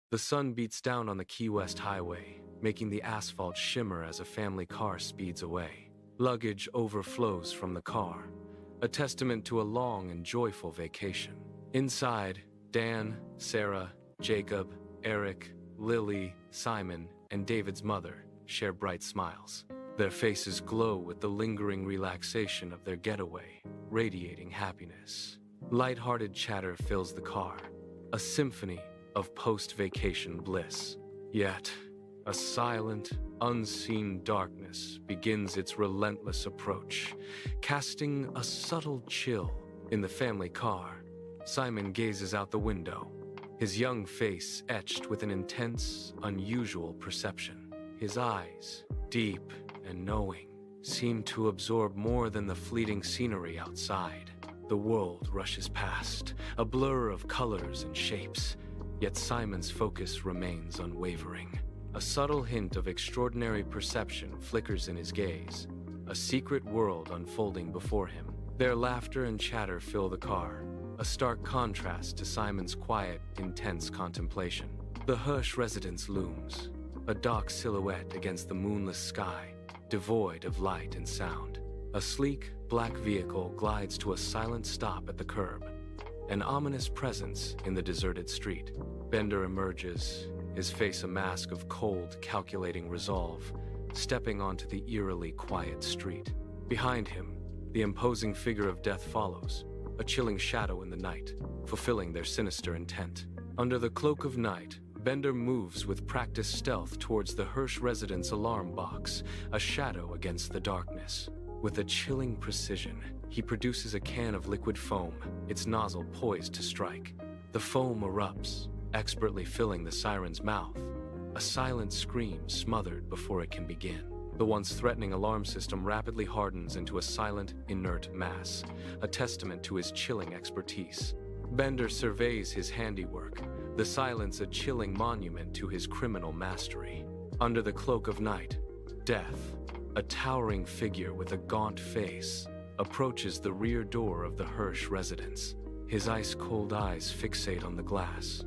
The sun beats down on the Key West highway, making the asphalt shimmer as a family car speeds away. Luggage overflows from the car, a testament to a long and joyful vacation. Inside, Dan, Sarah, Jacob, Eric, Lily, Simon, and David's mother share bright smiles. Their faces glow with the lingering relaxation of their getaway, radiating happiness. Light-hearted chatter fills the car, a symphony of post-vacation bliss. Yet, a silent, unseen darkness begins its relentless approach, casting a subtle chill. In the family car, Simon gazes out the window, his young face etched with an intense, unusual perception. His eyes, deep and knowing, seem to absorb more than the fleeting scenery outside. The world rushes past, a blur of colors and shapes, yet Simon's focus remains unwavering. A subtle hint of extraordinary perception flickers in his gaze, a secret world unfolding before him. Their laughter and chatter fill the car, a stark contrast to Simon's quiet, intense contemplation. The Hirsch residence looms, a dark silhouette against the moonless sky, devoid of light and sound. A sleek, black vehicle glides to a silent stop at the curb, an ominous presence in the deserted street. Bender emerges, his face a mask of cold, calculating resolve, stepping onto the eerily quiet street. Behind him, the imposing figure of death follows, a chilling shadow in the night, fulfilling their sinister intent. Under the cloak of night, Bender moves with practiced stealth towards the Hirsch residence alarm box, a shadow against the darkness. With a chilling precision, he produces a can of liquid foam, its nozzle poised to strike. The foam erupts, expertly filling the siren's mouth, a silent scream smothered before it can begin. The once threatening alarm system rapidly hardens into a silent, inert mass, a testament to his chilling expertise. Bender surveys his handiwork, the silence a chilling monument to his criminal mastery. Under the cloak of night, Death, a towering figure with a gaunt face, approaches the rear door of the Hirsch residence. His ice-cold eyes fixate on the glass,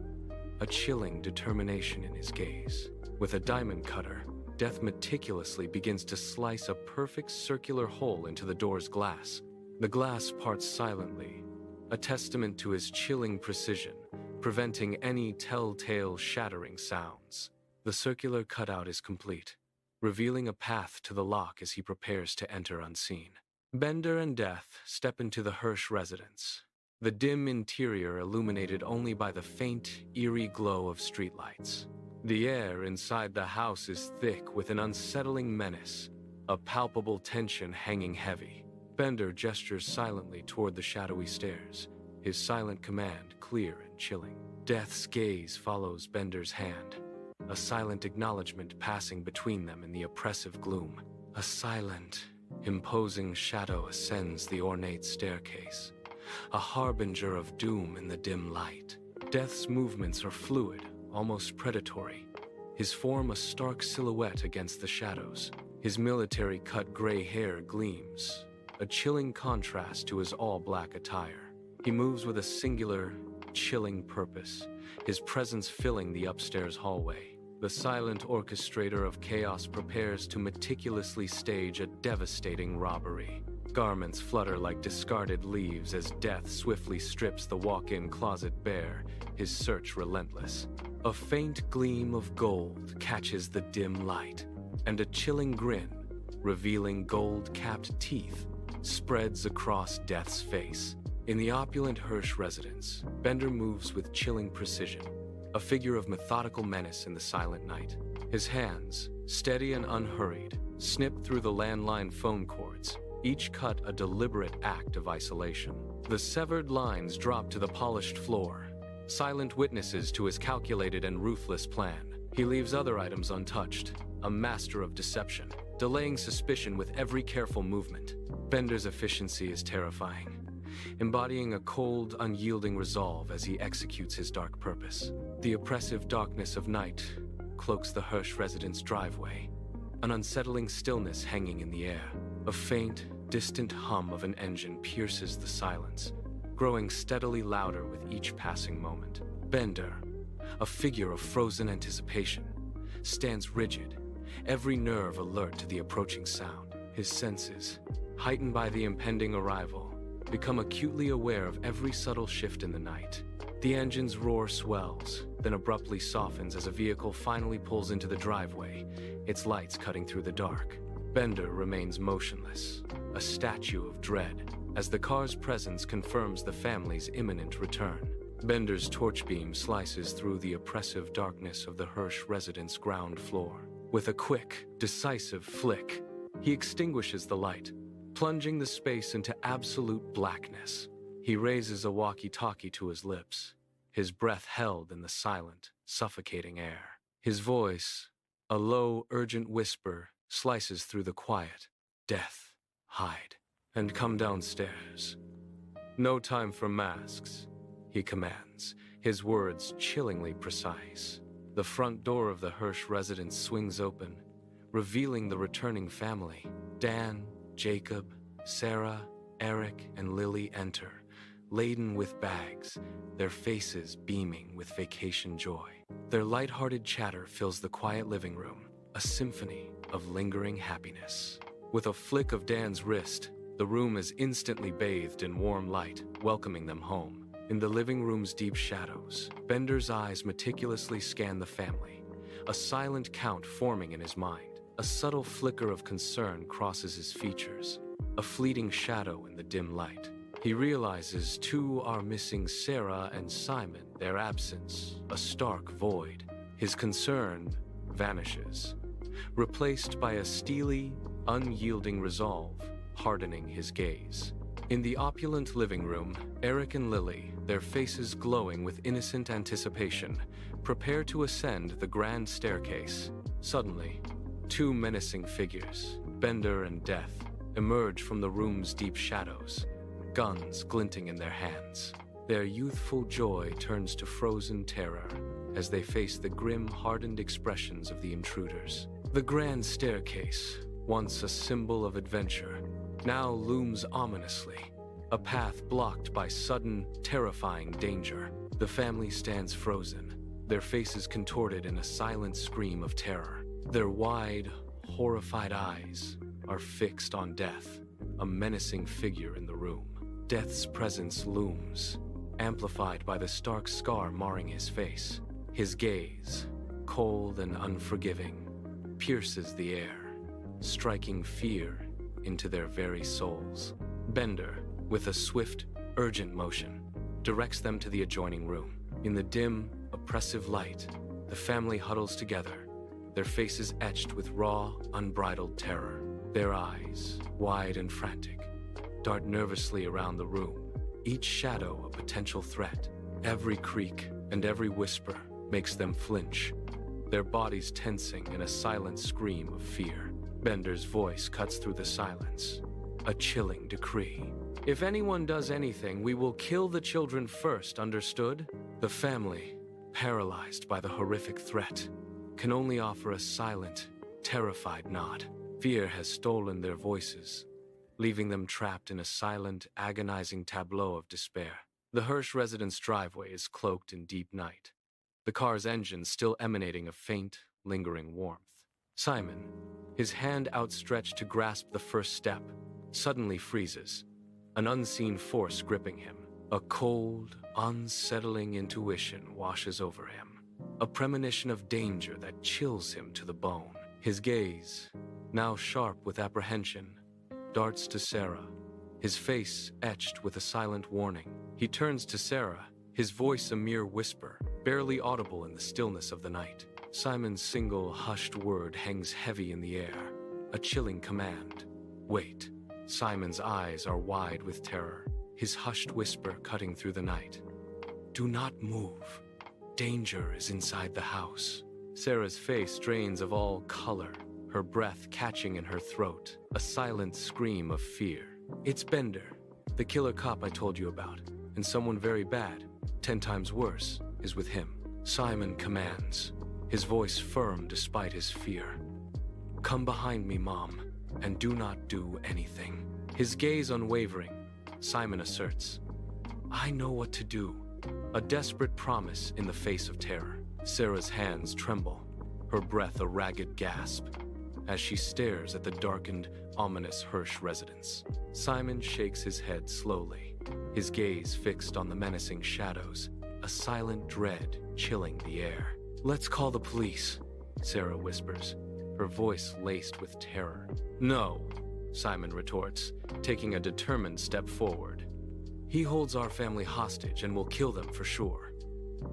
a chilling determination in his gaze. With a diamond cutter, Death meticulously begins to slice a perfect circular hole into the door's glass. The glass parts silently, a testament to his chilling precision, preventing any telltale shattering sounds. The circular cutout is complete, revealing a path to the lock as he prepares to enter unseen. Bender and Death step into the Hirsch residence, the dim interior illuminated only by the faint, eerie glow of streetlights. The air inside the house is thick with an unsettling menace, a palpable tension hanging heavy. Bender gestures silently toward the shadowy stairs, his silent command clear and chilling. Death's gaze follows Bender's hand, a silent acknowledgement passing between them in the oppressive gloom. A silent, imposing shadow ascends the ornate staircase, a harbinger of doom in the dim light. Death's movements are fluid, almost predatory, his form a stark silhouette against the shadows. His military-cut gray hair gleams, a chilling contrast to his all-black attire. He moves with a singular, chilling purpose, his presence filling the upstairs hallway. The silent orchestrator of chaos prepares to meticulously stage a devastating robbery. Garments flutter like discarded leaves as Death swiftly strips the walk-in closet bare, his search relentless. A faint gleam of gold catches the dim light, and a chilling grin, revealing gold-capped teeth, spreads across Death's face. In the opulent Hirsch residence, Bender moves with chilling precision, a figure of methodical menace in the silent night. His hands, steady and unhurried, snip through the landline phone cords, each cut a deliberate act of isolation. The severed lines drop to the polished floor, silent witnesses to his calculated and ruthless plan. He leaves other items untouched, a master of deception, delaying suspicion with every careful movement. Bender's efficiency is terrifying, embodying a cold, unyielding resolve as he executes his dark purpose. The oppressive darkness of night cloaks the Hirsch residence driveway, an unsettling stillness hanging in the air. A faint, distant hum of an engine pierces the silence, growing steadily louder with each passing moment. Bender, a figure of frozen anticipation, stands rigid, every nerve alert to the approaching sound. His senses, heightened by the impending arrival, become acutely aware of every subtle shift in the night. The engine's roar swells, then abruptly softens as a vehicle finally pulls into the driveway, its lights cutting through the dark. Bender remains motionless, a statue of dread, as the car's presence confirms the family's imminent return. Bender's torch beam slices through the oppressive darkness of the Hirsch residence ground floor. With a quick, decisive flick, he extinguishes the light, plunging the space into absolute blackness. He raises a walkie-talkie to his lips, his breath held in the silent, suffocating air. His voice, a low, urgent whisper, slices through the quiet. "Death, hide, and come downstairs." "No time for masks," he commands, his words chillingly precise. The front door of the Hirsch residence swings open, revealing the returning family. Dan, Jacob, Sarah, Eric, and Lily enter, laden with bags, their faces beaming with vacation joy. Their light-hearted chatter fills the quiet living room, a symphony of lingering happiness. With a flick of Dan's wrist, the room is instantly bathed in warm light, welcoming them home. In the living room's deep shadows, Bender's eyes meticulously scan the family, a silent count forming in his mind. A subtle flicker of concern crosses his features, a fleeting shadow in the dim light. He realizes two are missing: Sarah and Simon, their absence, a stark void. His concern vanishes, replaced by a steely, unyielding resolve, hardening his gaze. In the opulent living room, Eric and Lily, their faces glowing with innocent anticipation, prepare to ascend the grand staircase. Suddenly, two menacing figures, Bender and Death, emerge from the room's deep shadows, guns glinting in their hands. Their youthful joy turns to frozen terror as they face the grim, hardened expressions of the intruders. The grand staircase, once a symbol of adventure, now looms ominously, a path blocked by sudden, terrifying danger. The family stands frozen, their faces contorted in a silent scream of terror. Their wide, horrified eyes are fixed on Death, a menacing figure in the room. Death's presence looms, amplified by the stark scar marring his face. His gaze, cold and unforgiving, pierces the air, striking fear into their very souls. Bender, with a swift, urgent motion, directs them to the adjoining room. In the dim, oppressive light, the family huddles together, their faces etched with raw, unbridled terror. Their eyes, wide and frantic, dart nervously around the room, each shadow a potential threat. Every creak and every whisper makes them flinch, their bodies tensing in a silent scream of fear. Bender's voice cuts through the silence, a chilling decree. "If anyone does anything, we will kill the children first, understood?" The family, paralyzed by the horrific threat, can only offer a silent, terrified nod. Fear has stolen their voices, leaving them trapped in a silent, agonizing tableau of despair. The Hirsch residence driveway is cloaked in deep night, the car's engine still emanating a faint, lingering warmth. Simon, his hand outstretched to grasp the first step, suddenly freezes, an unseen force gripping him. A cold, unsettling intuition washes over him, a premonition of danger that chills him to the bone. His gaze, now sharp with apprehension, darts to Sarah, his face etched with a silent warning. He turns to Sarah, his voice a mere whisper, barely audible in the stillness of the night. Simon's single, hushed word hangs heavy in the air, a chilling command. "Wait." Simon's eyes are wide with terror, his hushed whisper cutting through the night. "Do not move. Danger is inside the house." Sarah's face drains of all color, her breath catching in her throat, a silent scream of fear. "It's Bender, the killer cop I told you about, and someone very bad, 10 times worse, is with him." Simon commands, his voice firm despite his fear. "Come behind me, Mom, and do not do anything." His gaze unwavering, Simon asserts, "I know what to do," a desperate promise in the face of terror. Sarah's hands tremble, her breath a ragged gasp, as she stares at the darkened, ominous Hirsch residence. Simon shakes his head slowly, his gaze fixed on the menacing shadows, a silent dread chilling the air. "Let's call the police," Sarah whispers, her voice laced with terror. "No," Simon retorts, taking a determined step forward. "He holds our family hostage and will kill them for sure.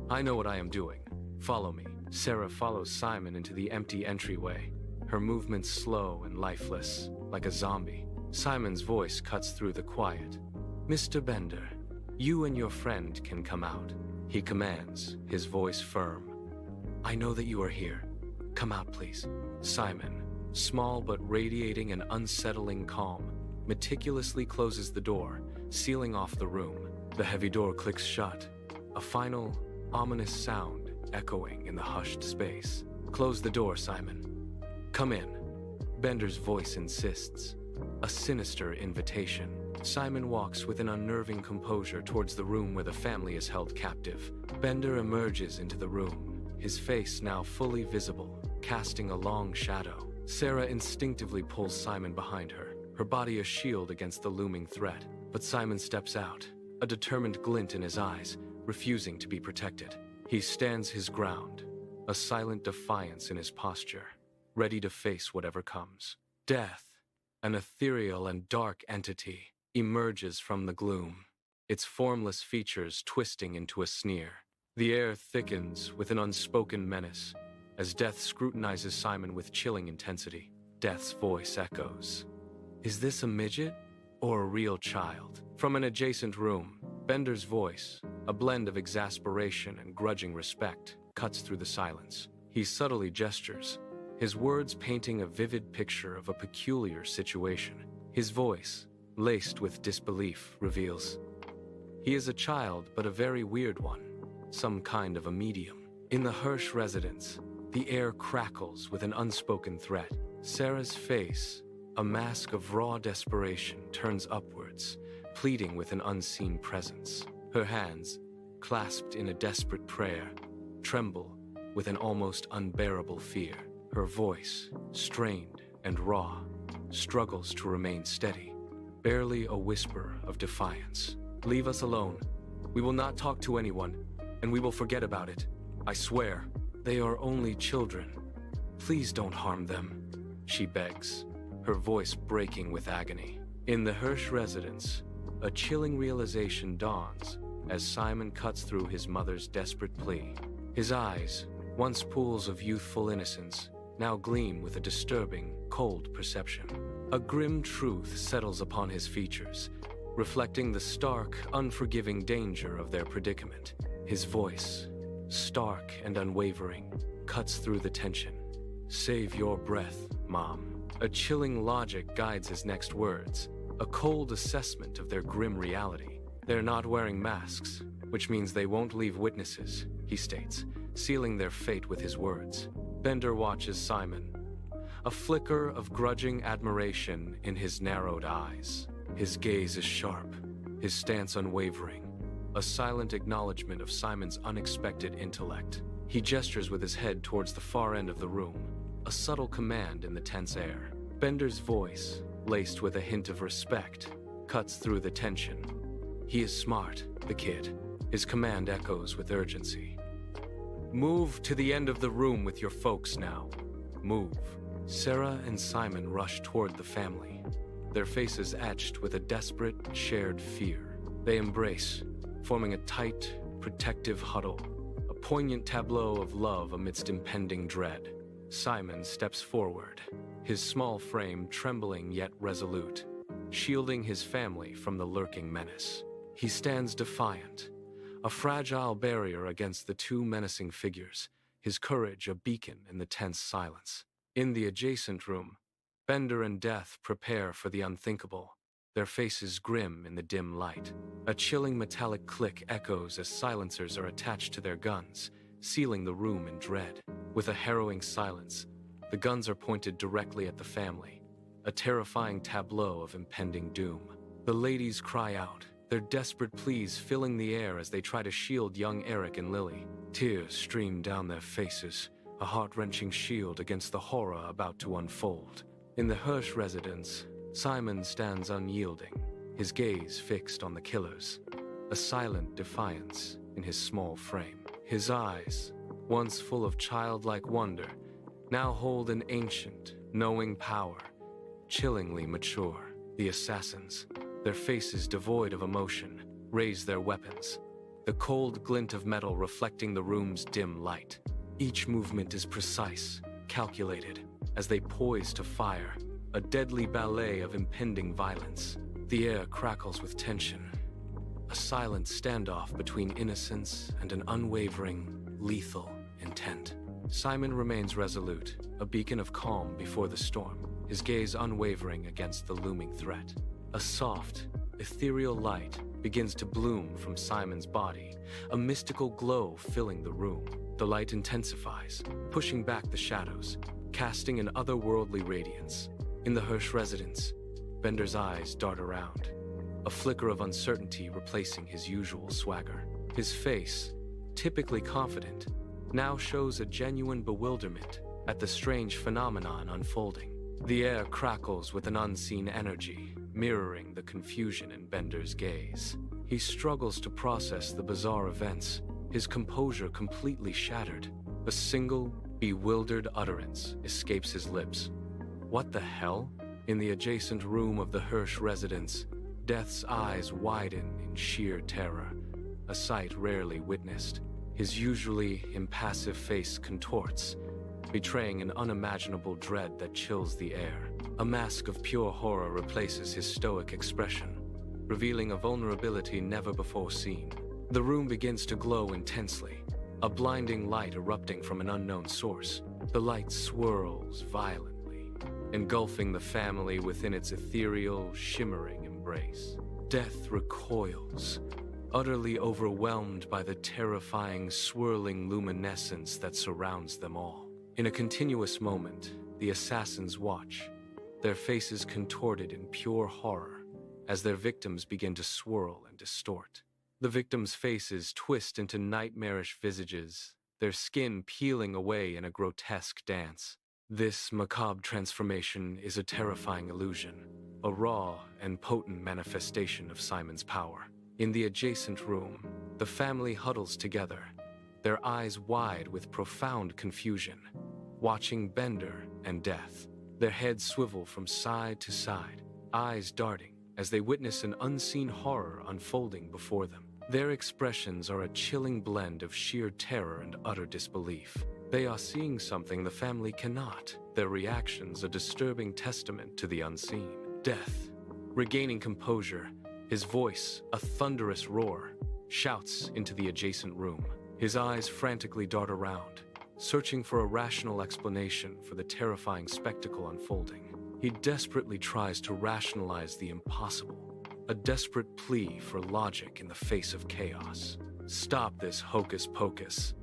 I know what I am doing. Follow me." Sarah follows Simon into the empty entryway, her movements slow and lifeless, like a zombie. Simon's voice cuts through the quiet. "Mr. Bender, you and your friend can come out," he commands, his voice firm. "I know that you are here. Come out, please." Simon, small but radiating an unsettling calm, meticulously closes the door, sealing off the room. The heavy door clicks shut, a final, ominous sound echoing in the hushed space. "Close the door, Simon. Come in," Bender's voice insists, a sinister invitation. Simon walks with an unnerving composure towards the room where the family is held captive. Bender emerges into the room, his face now fully visible, casting a long shadow. Sarah instinctively pulls Simon behind her, her body a shield against the looming threat. But Simon steps out, a determined glint in his eyes, refusing to be protected. He stands his ground, a silent defiance in his posture, ready to face whatever comes. Death, an ethereal and dark entity, emerges from the gloom, its formless features twisting into a sneer. The air thickens with an unspoken menace, as Death scrutinizes Simon with chilling intensity. Death's voice echoes. "Is this a midget or a real child?" From an adjacent room, Bender's voice, a blend of exasperation and grudging respect, cuts through the silence. He subtly gestures, his words painting a vivid picture of a peculiar situation. His voice, laced with disbelief, reveals, "He is a child, but a very weird one, some kind of a medium." In the Hirsch residence, the air crackles with an unspoken threat. Sarah's face, a mask of raw desperation, turns upwards, pleading with an unseen presence. Her hands, clasped in a desperate prayer, tremble with an almost unbearable fear. Her voice, strained and raw, struggles to remain steady, barely a whisper of defiance. "Leave us alone. We will not talk to anyone, and we will forget about it. I swear. They are only children. Please don't harm them," she begs, her voice breaking with agony. In the Hirsch residence, a chilling realization dawns as Simon cuts through his mother's desperate plea. His eyes, once pools of youthful innocence, now gleam with a disturbing, cold perception. A grim truth settles upon his features, reflecting the stark, unforgiving danger of their predicament. His voice, stark and unwavering, cuts through the tension. "Save your breath, Mom." A chilling logic guides his next words, a cold assessment of their grim reality. "They're not wearing masks, which means they won't leave witnesses," he states, sealing their fate with his words. Bender watches Simon, a flicker of grudging admiration in his narrowed eyes. His gaze is sharp, his stance unwavering, a silent acknowledgement of Simon's unexpected intellect. He gestures with his head towards the far end of the room, a subtle command in the tense air. Bender's voice, laced with a hint of respect, cuts through the tension. He is smart, the kid. His command echoes with urgency. "Move to the end of the room with your folks now. Move." Sarah and Simon rush toward the family, their faces etched with a desperate, shared fear. They embrace, forming a tight, protective huddle, a poignant tableau of love amidst impending dread. Simon steps forward, his small frame trembling yet resolute, shielding his family from the lurking menace. He stands defiant, a fragile barrier against the two menacing figures, his courage a beacon in the tense silence. In the adjacent room, Bender and Death prepare for the unthinkable, their faces grim in the dim light. A chilling metallic click echoes as silencers are attached to their guns, sealing the room in dread. With a harrowing silence, the guns are pointed directly at the family, a terrifying tableau of impending doom. The ladies cry out, their desperate pleas filling the air as they try to shield young Eric and Lily. Tears stream down their faces, a heart-wrenching shield against the horror about to unfold. In the Hirsch residence, Simon stands unyielding, his gaze fixed on the killers, a silent defiance in his small frame. His eyes, once full of childlike wonder, now hold an ancient, knowing power, chillingly mature. The assassins, their faces devoid of emotion, raise their weapons, the cold glint of metal reflecting the room's dim light. Each movement is precise, calculated, as they poise to fire, a deadly ballet of impending violence. The air crackles with tension, a silent standoff between innocence and an unwavering, lethal intent. Simon remains resolute, a beacon of calm before the storm, his gaze unwavering against the looming threat. A soft, ethereal light begins to bloom from Simon's body, a mystical glow filling the room. The light intensifies, pushing back the shadows, casting an otherworldly radiance. In the Hirsch residence, Bender's eyes dart around, a flicker of uncertainty replacing his usual swagger. His face, typically confident, now shows a genuine bewilderment at the strange phenomenon unfolding. The air crackles with an unseen energy, mirroring the confusion in Bender's gaze. He struggles to process the bizarre events, his composure completely shattered. A single, bewildered utterance escapes his lips. What the hell? In the adjacent room of the Hirsch residence, Death's eyes widen in sheer terror, a sight rarely witnessed. His usually impassive face contorts, betraying an unimaginable dread that chills the air. A mask of pure horror replaces his stoic expression, revealing a vulnerability never before seen. The room begins to glow intensely, a blinding light erupting from an unknown source. The light swirls violently, engulfing the family within its ethereal, shimmering embrace. Death recoils, utterly overwhelmed by the terrifying, swirling luminescence that surrounds them all. In a continuous moment, the assassins watch, their faces contorted in pure horror, as their victims begin to swirl and distort. The victims' faces twist into nightmarish visages, their skin peeling away in a grotesque dance. This macabre transformation is a terrifying illusion, a raw and potent manifestation of Simon's power. In the adjacent room, the family huddles together, their eyes wide with profound confusion, watching Bender and Death. Their heads swivel from side to side, eyes darting as they witness an unseen horror unfolding before them. Their expressions are a chilling blend of sheer terror and utter disbelief. They are seeing something the family cannot. Their reactions a disturbing testament to the unseen. Death, regaining composure, his voice a thunderous roar, shouts into the adjacent room. His eyes frantically dart around, searching for a rational explanation for the terrifying spectacle unfolding. He desperately tries to rationalize the impossible, a desperate plea for logic in the face of chaos. Stop this hocus pocus.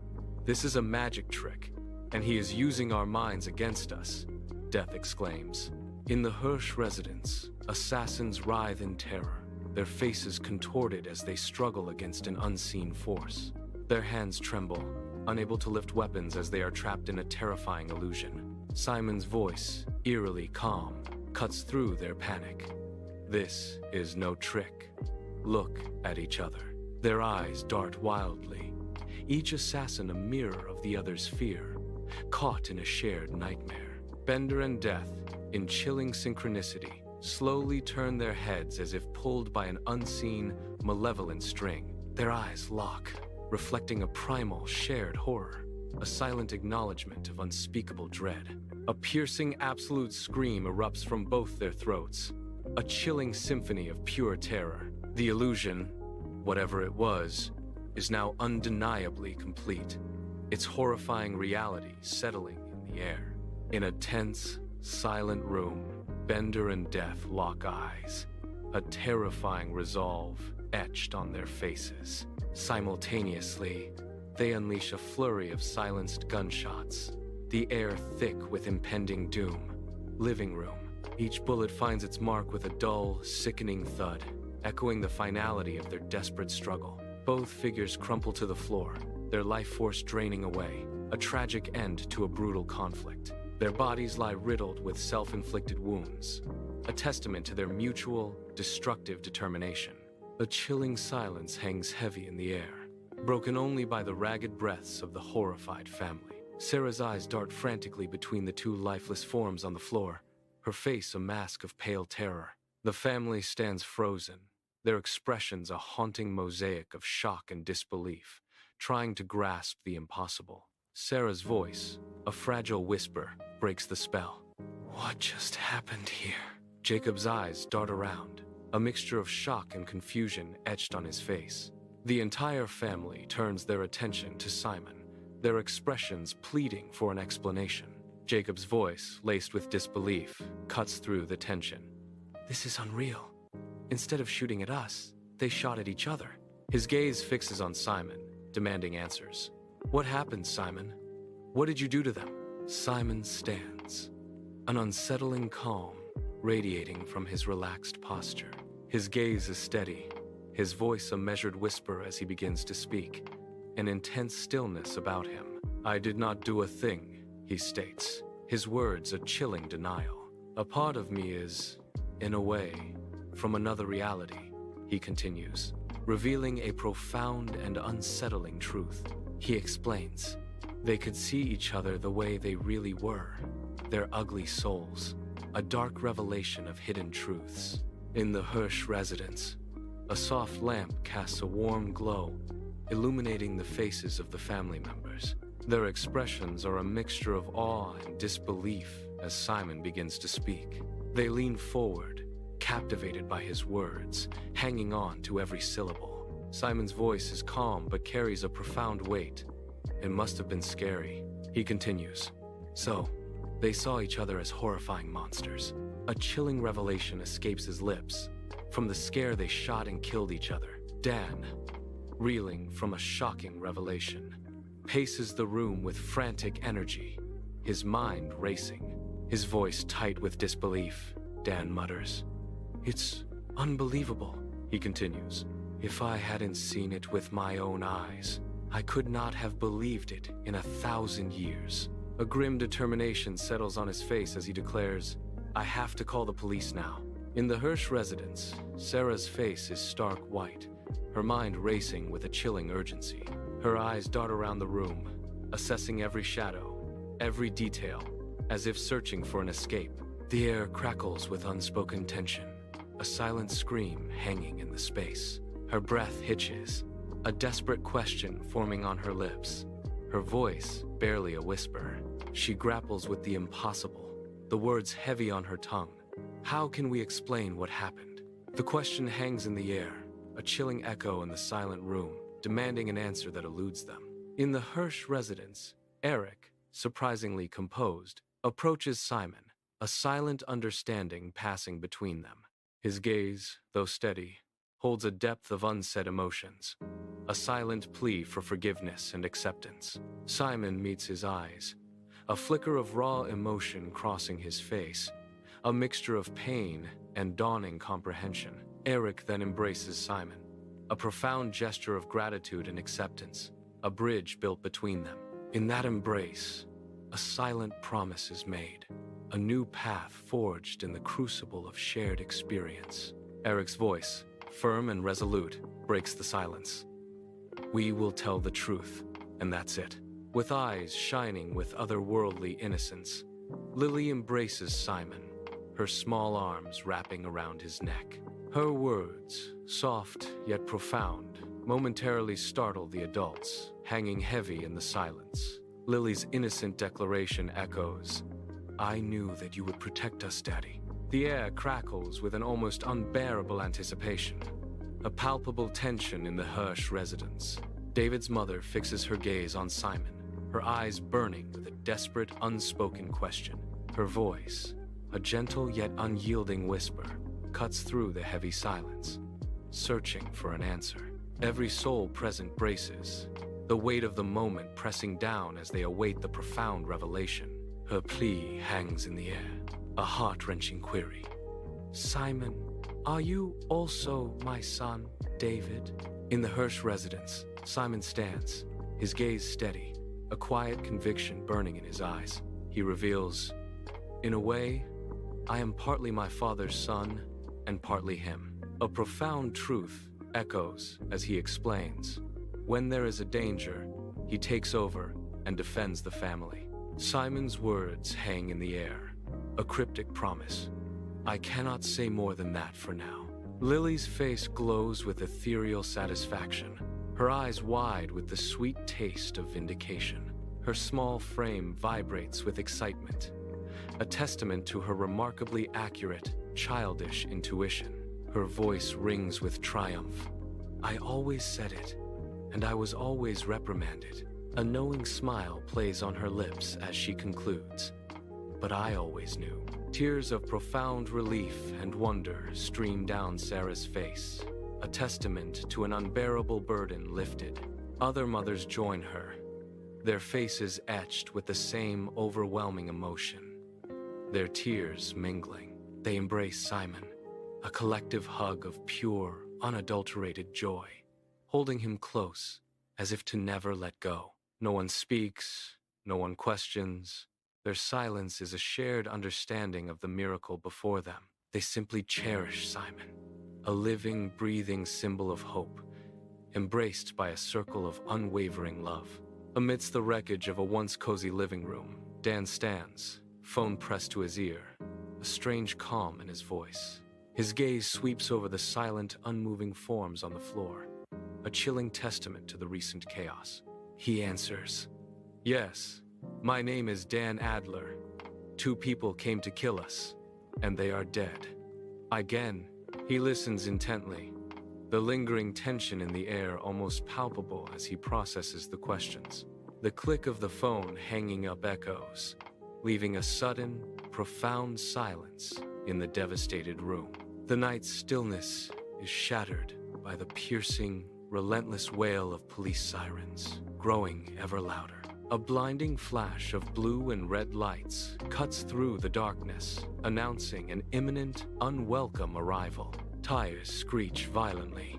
This is a magic trick, and he is using our minds against us, Death exclaims. In the Hirsch residence, assassins writhe in terror, their faces contorted as they struggle against an unseen force. Their hands tremble, unable to lift weapons as they are trapped in a terrifying illusion. Simon's voice, eerily calm, cuts through their panic. This is no trick. Look at each other. Their eyes dart wildly, each assassin a mirror of the other's fear, caught in a shared nightmare. Bender and Death, in chilling synchronicity, slowly turn their heads as if pulled by an unseen, malevolent string. Their eyes lock, reflecting a primal, shared horror, a silent acknowledgement of unspeakable dread. A piercing, absolute scream erupts from both their throats, a chilling symphony of pure terror. The illusion, whatever it was, is now undeniably complete, its horrifying reality settling in the air. In a tense, silent room, Bender and Death lock eyes, a terrifying resolve etched on their faces. Simultaneously, they unleash a flurry of silenced gunshots, the air thick with impending doom. Living room. Each bullet finds its mark with a dull, sickening thud, echoing the finality of their desperate struggle. Both figures crumple to the floor, their life force draining away, a tragic end to a brutal conflict. Their bodies lie riddled with self-inflicted wounds, a testament to their mutual, destructive determination. A chilling silence hangs heavy in the air, broken only by the ragged breaths of the horrified family. Sarah's eyes dart frantically between the two lifeless forms on the floor, her face a mask of pale terror. The family stands frozen, their expressions a haunting mosaic of shock and disbelief, trying to grasp the impossible. Sarah's voice, a fragile whisper, breaks the spell. What just happened here? Jacob's eyes dart around, a mixture of shock and confusion etched on his face. The entire family turns their attention to Simon, their expressions pleading for an explanation. Jacob's voice, laced with disbelief, cuts through the tension. This is unreal. Instead of shooting at us, they shot at each other. His gaze fixes on Simon, demanding answers. What happened, Simon? What did you do to them? Simon stands, an unsettling calm radiating from his relaxed posture. His gaze is steady, his voice a measured whisper as he begins to speak, an intense stillness about him. I did not do a thing, he states, his words a chilling denial. A part of me is, in a way, from another reality, he continues, revealing a profound and unsettling truth. He explains, they could see each other the way they really were, their ugly souls, a dark revelation of hidden truths. In the Hirsch residence, a soft lamp casts a warm glow, illuminating the faces of the family members. Their expressions are a mixture of awe and disbelief as Simon begins to speak. They lean forward, captivated by his words, hanging on to every syllable. Simon's voice is calm but carries a profound weight. It must have been scary. He continues. So, they saw each other as horrifying monsters. A chilling revelation escapes his lips. From the scare they shot and killed each other. Dan, reeling from a shocking revelation, paces the room with frantic energy, his mind racing, his voice tight with disbelief. Dan mutters, It's unbelievable, he continues. If I hadn't seen it with my own eyes, I could not have believed it in 1,000 years. A grim determination settles on his face as he declares, I have to call the police now. In the Hirsch residence, Sarah's face is stark white, her mind racing with a chilling urgency. Her eyes dart around the room, assessing every shadow, every detail, as if searching for an escape. The air crackles with unspoken tension, a silent scream hanging in the space. Her breath hitches, a desperate question forming on her lips. Her voice barely a whisper. She grapples with the impossible, the words heavy on her tongue. How can we explain what happened? The question hangs in the air, a chilling echo in the silent room, demanding an answer that eludes them. In the Hirsch residence, Eric, surprisingly composed, approaches Simon, a silent understanding passing between them. His gaze, though steady, holds a depth of unsaid emotions, a silent plea for forgiveness and acceptance. Simon meets his eyes, a flicker of raw emotion crossing his face, a mixture of pain and dawning comprehension. Eric then embraces Simon, a profound gesture of gratitude and acceptance, a bridge built between them. In that embrace, a silent promise is made, a new path forged in the crucible of shared experience. Eric's voice, firm and resolute, breaks the silence. We will tell the truth, and that's it. With eyes shining with otherworldly innocence, Lily embraces Simon, her small arms wrapping around his neck. Her words, soft yet profound, momentarily startle the adults, hanging heavy in the silence. Lily's innocent declaration echoes, I knew that you would protect us, Daddy. The air crackles with an almost unbearable anticipation, a palpable tension in the Hirsch residence. David's mother fixes her gaze on Simon, her eyes burning with a desperate, unspoken question. Her voice, a gentle yet unyielding whisper, cuts through the heavy silence, searching for an answer. Every soul present braces, the weight of the moment pressing down as they await the profound revelation. Her plea hangs in the air, a heart-wrenching query. Simon, "Are you also my son, David?" In the Hirsch residence, Simon stands, his gaze steady, a quiet conviction burning in his eyes. He reveals, "In a way, I am partly my father's son and partly him." A profound truth echoes as he explains. When there is a danger, he takes over and defends the family. Simon's words hang in the air, a cryptic promise. "I cannot say more than that for now." Lily's face glows with ethereal satisfaction, her eyes wide with the sweet taste of vindication. Her small frame vibrates with excitement, a testament to her remarkably accurate, childish intuition. Her voice rings with triumph. "I always said it, and I was always reprimanded." A knowing smile plays on her lips as she concludes. "But I always knew." Tears of profound relief and wonder stream down Sarah's face, a testament to an unbearable burden lifted. Other mothers join her, their faces etched with the same overwhelming emotion, their tears mingling. They embrace Simon, a collective hug of pure, unadulterated joy, holding him close as if to never let go. No one speaks, no one questions. Their silence is a shared understanding of the miracle before them. They simply cherish Simon, a living, breathing symbol of hope, embraced by a circle of unwavering love. Amidst the wreckage of a once cozy living room, Dan stands, phone pressed to his ear, a strange calm in his voice. His gaze sweeps over the silent, unmoving forms on the floor, a chilling testament to the recent chaos. He answers, "Yes, my name is Dan Adler. 2 people came to kill us, and they are dead." Again, he listens intently, the lingering tension in the air almost palpable as he processes the questions. The click of the phone hanging up echoes, leaving a sudden, profound silence in the devastated room. The night's stillness is shattered by the piercing, relentless wail of police sirens, growing ever louder. A blinding flash of blue and red lights cuts through the darkness, announcing an imminent, unwelcome arrival. Tires screech violently,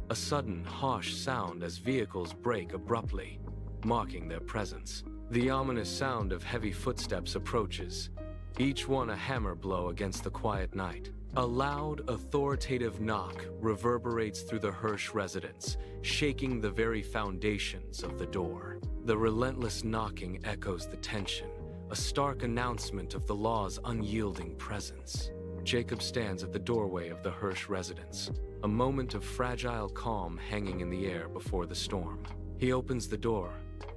a sudden, harsh sound as vehicles brake abruptly, marking their presence. The ominous sound of heavy footsteps approaches, each one a hammer blow against the quiet night. A loud, authoritative knock reverberates through the Hirsch residence, shaking the very foundations of the door. The relentless knocking echoes the tension, a stark announcement of the law's unyielding presence. Jacob stands at the doorway of the Hirsch residence, a moment of fragile calm hanging in the air before the storm. He opens the door,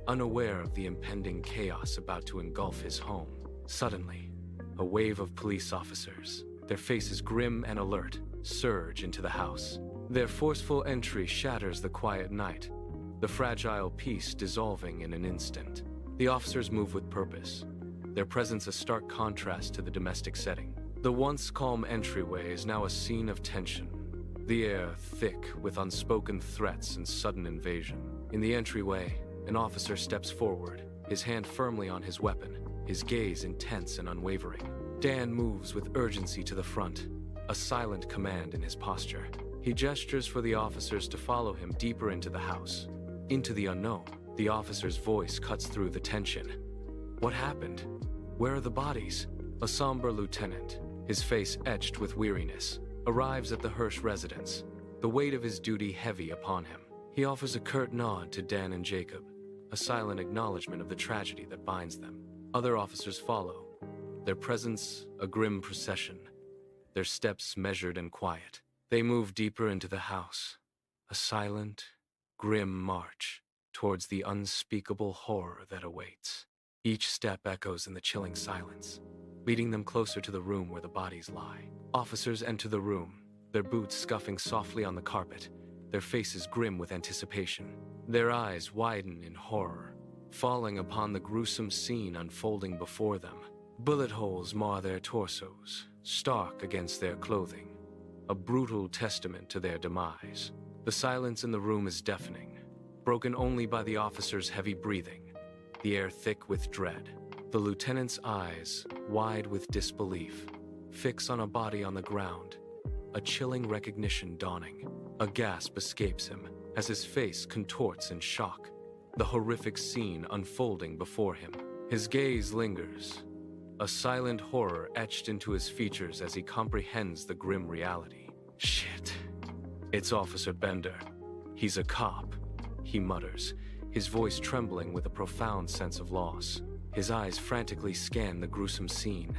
unaware of the impending chaos about to engulf his home. Suddenly, a wave of police officers, their faces grim and alert, surge into the house. Their forceful entry shatters the quiet night, the fragile peace dissolving in an instant. The officers move with purpose, their presence a stark contrast to the domestic setting. The once calm entryway is now a scene of tension, the air thick with unspoken threats and sudden invasion. In the entryway, an officer steps forward, his hand firmly on his weapon, his gaze intense and unwavering. Dan moves with urgency to the front, a silent command in his posture. He gestures for the officers to follow him deeper into the house, into the unknown. The officer's voice cuts through the tension. "What happened? Where are the bodies?" A somber lieutenant, his face etched with weariness, arrives at the Hirsch residence, the weight of his duty heavy upon him. He offers a curt nod to Dan and Jacob, a silent acknowledgement of the tragedy that binds them. Other officers follow, their presence a grim procession, their steps measured and quiet. They move deeper into the house, a silent, grim march towards the unspeakable horror that awaits. Each step echoes in the chilling silence, leading them closer to the room where the bodies lie. Officers enter the room, their boots scuffing softly on the carpet, their faces grim with anticipation. Their eyes widen in horror, falling upon the gruesome scene unfolding before them. Bullet holes mar their torsos, stark against their clothing, a brutal testament to their demise. The silence in the room is deafening, broken only by the officer's heavy breathing, the air thick with dread. The lieutenant's eyes, wide with disbelief, fix on a body on the ground, a chilling recognition dawning. A gasp escapes him as his face contorts in shock, the horrific scene unfolding before him. His gaze lingers, a silent horror etched into his features as he comprehends the grim reality. Shit. It's Officer Bender. He's a cop, he mutters, his voice trembling with a profound sense of loss. His eyes frantically scan the gruesome scene,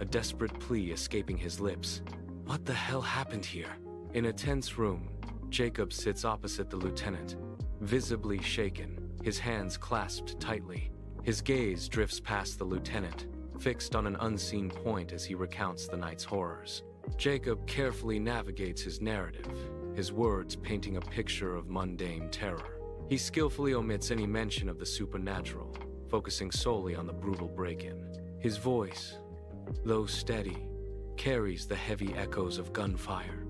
a desperate plea escaping his lips. What the hell happened here? In a tense room, Jacob sits opposite the lieutenant, visibly shaken, his hands clasped tightly. His gaze drifts past the lieutenant, fixed on an unseen point as he recounts the night's horrors. Jacob carefully navigates his narrative, his words painting a picture of mundane terror. He skillfully omits any mention of the supernatural, focusing solely on the brutal break-in. His voice, though steady, carries the heavy echoes of gunfire,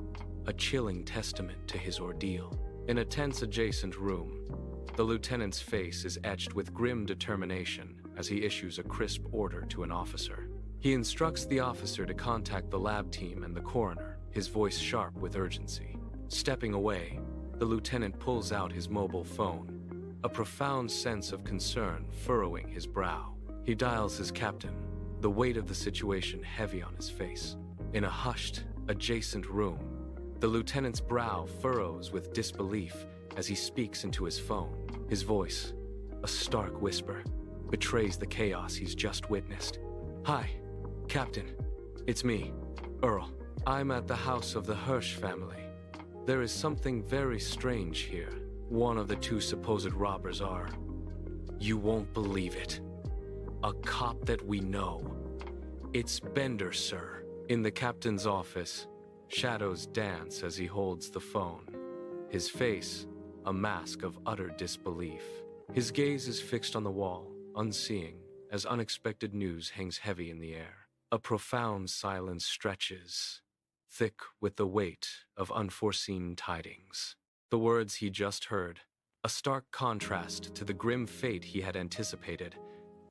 a chilling testament to his ordeal. In a tense adjacent room, the lieutenant's face is etched with grim determination as he issues a crisp order to an officer. He instructs the officer to contact the lab team and the coroner, his voice sharp with urgency. Stepping away, the lieutenant pulls out his mobile phone, a profound sense of concern furrowing his brow. He dials his captain, the weight of the situation heavy on his face. In a hushed, adjacent room, the lieutenant's brow furrows with disbelief as he speaks into his phone. His voice, a stark whisper, betrays the chaos he's just witnessed. Hi, Captain. It's me, Earl. I'm at the house of the Hirsch family. There is something very strange here. One of the two supposed robbers are... You won't believe it. A cop that we know. It's Bender, sir. In the captain's office, shadows dance as he holds the phone. His face, a mask of utter disbelief. His gaze is fixed on the wall, unseeing, as unexpected news hangs heavy in the air. A profound silence stretches, thick with the weight of unforeseen tidings. The words he just heard, a stark contrast to the grim fate he had anticipated,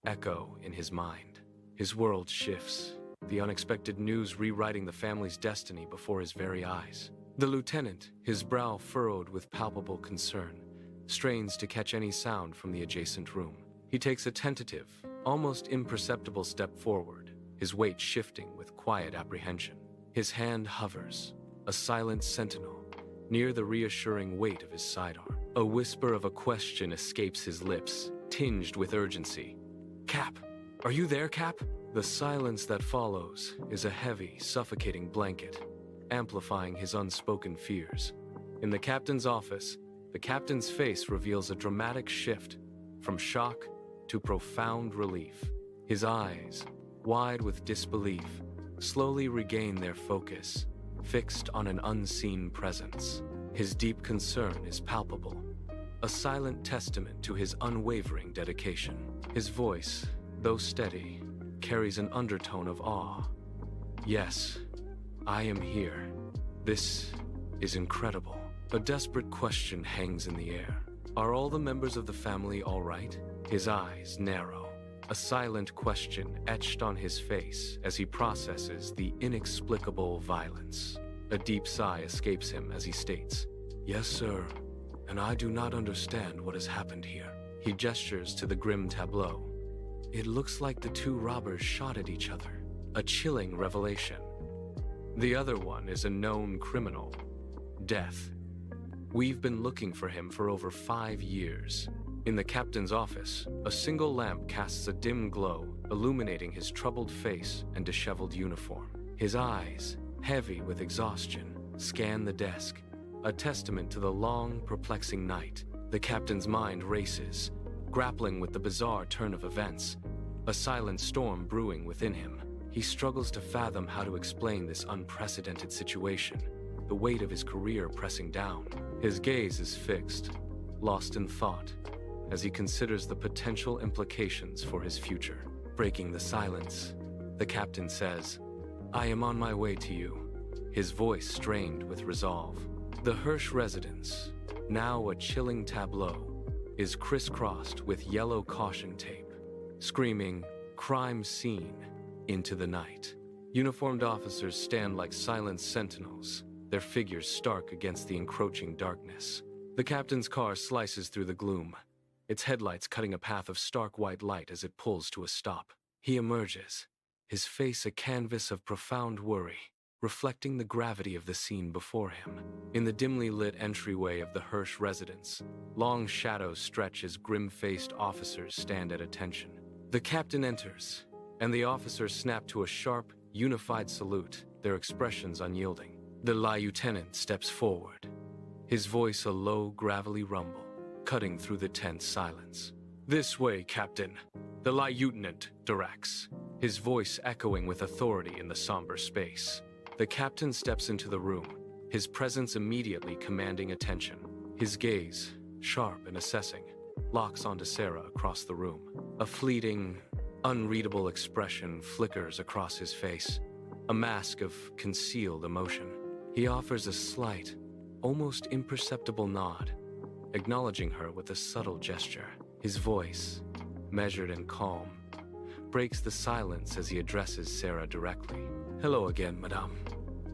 echo in his mind. His world shifts, the unexpected news rewriting the family's destiny before his very eyes. The lieutenant, his brow furrowed with palpable concern, strains to catch any sound from the adjacent room. He takes a tentative, almost imperceptible step forward, his weight shifting with quiet apprehension. His hand hovers, a silent sentinel, near the reassuring weight of his sidearm. A whisper of a question escapes his lips, tinged with urgency. Cap! Are you there, Cap? The silence that follows is a heavy, suffocating blanket, amplifying his unspoken fears. In the captain's office, the captain's face reveals a dramatic shift, from shock to profound relief. His eyes, wide with disbelief, slowly regain their focus, fixed on an unseen presence. His deep concern is palpable, a silent testament to his unwavering dedication. His voice, though steady, carries an undertone of awe. Yes, I am here. This is incredible. A desperate question hangs in the air. Are all the members of the family all right? His eyes narrow, a silent question etched on his face as he processes the inexplicable violence. A deep sigh escapes him as he states, "Yes, sir, and I do not understand what has happened here." He gestures to the grim tableau. It looks like the two robbers shot at each other. A chilling revelation. The other one is a known criminal, Death. We've been looking for him for over 5 years. In the captain's office, a single lamp casts a dim glow, illuminating his troubled face and disheveled uniform. His eyes, heavy with exhaustion, scan the desk, a testament to the long, perplexing night. The captain's mind races, grappling with the bizarre turn of events, a silent storm brewing within him. He struggles to fathom how to explain this unprecedented situation, the weight of his career pressing down. His gaze is fixed, lost in thought, as he considers the potential implications for his future. Breaking the silence, the captain says, "I am on my way to you," his voice strained with resolve. The Hirsch residence, now a chilling tableau, is crisscrossed with yellow caution tape, screaming, "Crime scene," into the night. Uniformed officers stand like silent sentinels, their figures stark against the encroaching darkness. The captain's car slices through the gloom, its headlights cutting a path of stark white light as it pulls to a stop. He emerges, his face a canvas of profound worry, reflecting the gravity of the scene before him. In the dimly lit entryway of the Hirsch residence, long shadows stretch as grim-faced officers stand at attention. The captain enters, and the officers snap to a sharp, unified salute, their expressions unyielding. The lieutenant steps forward, his voice a low, gravelly rumble, cutting through the tense silence. "This way, Captain," the lieutenant directs, his voice echoing with authority in the somber space. The captain steps into the room, his presence immediately commanding attention. His gaze, sharp and assessing, locks onto Sarah across the room. A fleeting, unreadable expression flickers across his face, a mask of concealed emotion. He offers a slight, almost imperceptible nod, acknowledging her with a subtle gesture. His voice, measured and calm, breaks the silence as he addresses Sarah directly. "Hello again, madame.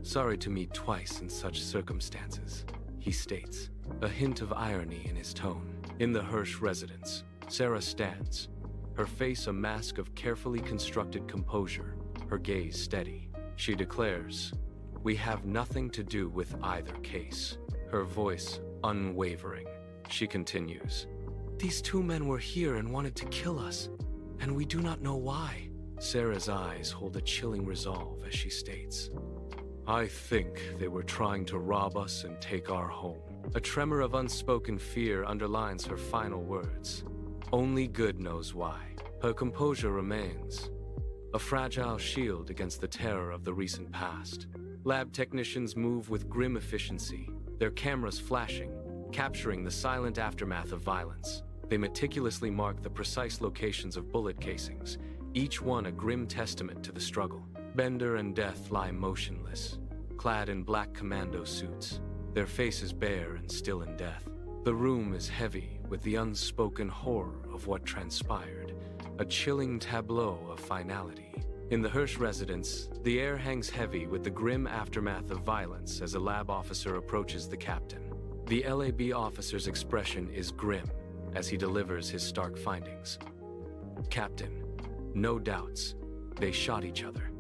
Sorry to meet twice in such circumstances," he states, a hint of irony in his tone. In the Hirsch residence, Sarah stands, her face a mask of carefully constructed composure, her gaze steady. She declares, "We have nothing to do with either case," her voice unwavering. She continues, "These two men were here and wanted to kill us, and we do not know why." Sarah's eyes hold a chilling resolve as she states, "I think they were trying to rob us and take our home." A tremor of unspoken fear underlines her final words. Only good knows why. Her composure remains, a fragile shield against the terror of the recent past. Lab technicians move with grim efficiency, their cameras flashing, capturing the silent aftermath of violence. They meticulously mark the precise locations of bullet casings, each one a grim testament to the struggle. Bender and Death lie motionless, clad in black commando suits, their faces bare and still in death. The room is heavy with the unspoken horror of what transpired, a chilling tableau of finality. In the Hirsch residence, the air hangs heavy with the grim aftermath of violence as a lab officer approaches the captain. The LAB officer's expression is grim as he delivers his stark findings. "Captain, no doubts, they shot each other.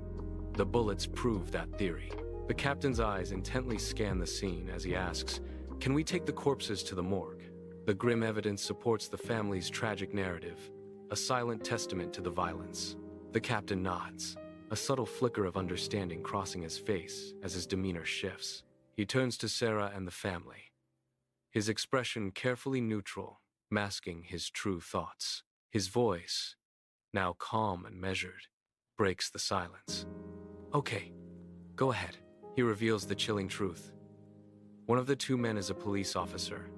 The bullets prove that theory." The captain's eyes intently scan the scene as he asks, "Can we take the corpses to the morgue?" The grim evidence supports the family's tragic narrative, a silent testament to the violence. The captain nods, a subtle flicker of understanding crossing his face as his demeanor shifts. He turns to Sarah and the family, his expression carefully neutral, masking his true thoughts. His voice, now calm and measured, breaks the silence. "Okay, go ahead." He reveals the chilling truth. One of the two men is a police officer,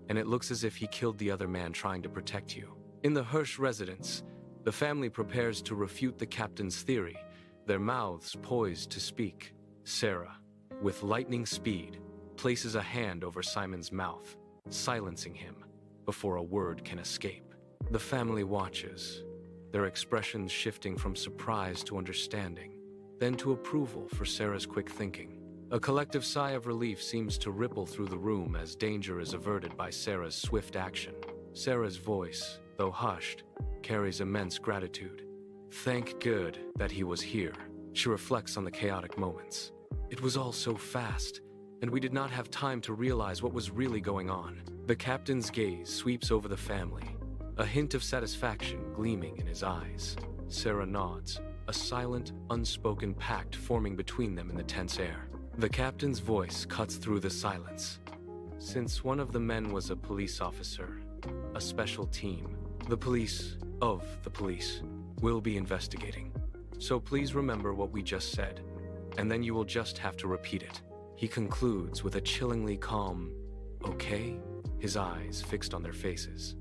and it looks as if he killed the other man trying to protect you. In the Hirsch residence, the family prepares to refute the captain's theory, their mouths poised to speak. Sarah, with lightning speed, places a hand over Simon's mouth, silencing him before a word can escape. The family watches, their expressions shifting from surprise to understanding, then to approval for Sarah's quick thinking. A collective sigh of relief seems to ripple through the room as danger is averted by Sarah's swift action. Sarah's voice, though hushed, carries immense gratitude. "Thank God that he was here." She reflects on the chaotic moments. "It was all so fast, and we did not have time to realize what was really going on." The captain's gaze sweeps over the family, a hint of satisfaction gleaming in his eyes. Sarah nods, a silent, unspoken pact forming between them in the tense air. The captain's voice cuts through the silence. "Since one of the men was a police officer, a special team, the police will be investigating. So please remember what we just said, and then you will just have to repeat it." He concludes with a chillingly calm, "Okay?" his eyes fixed on their faces.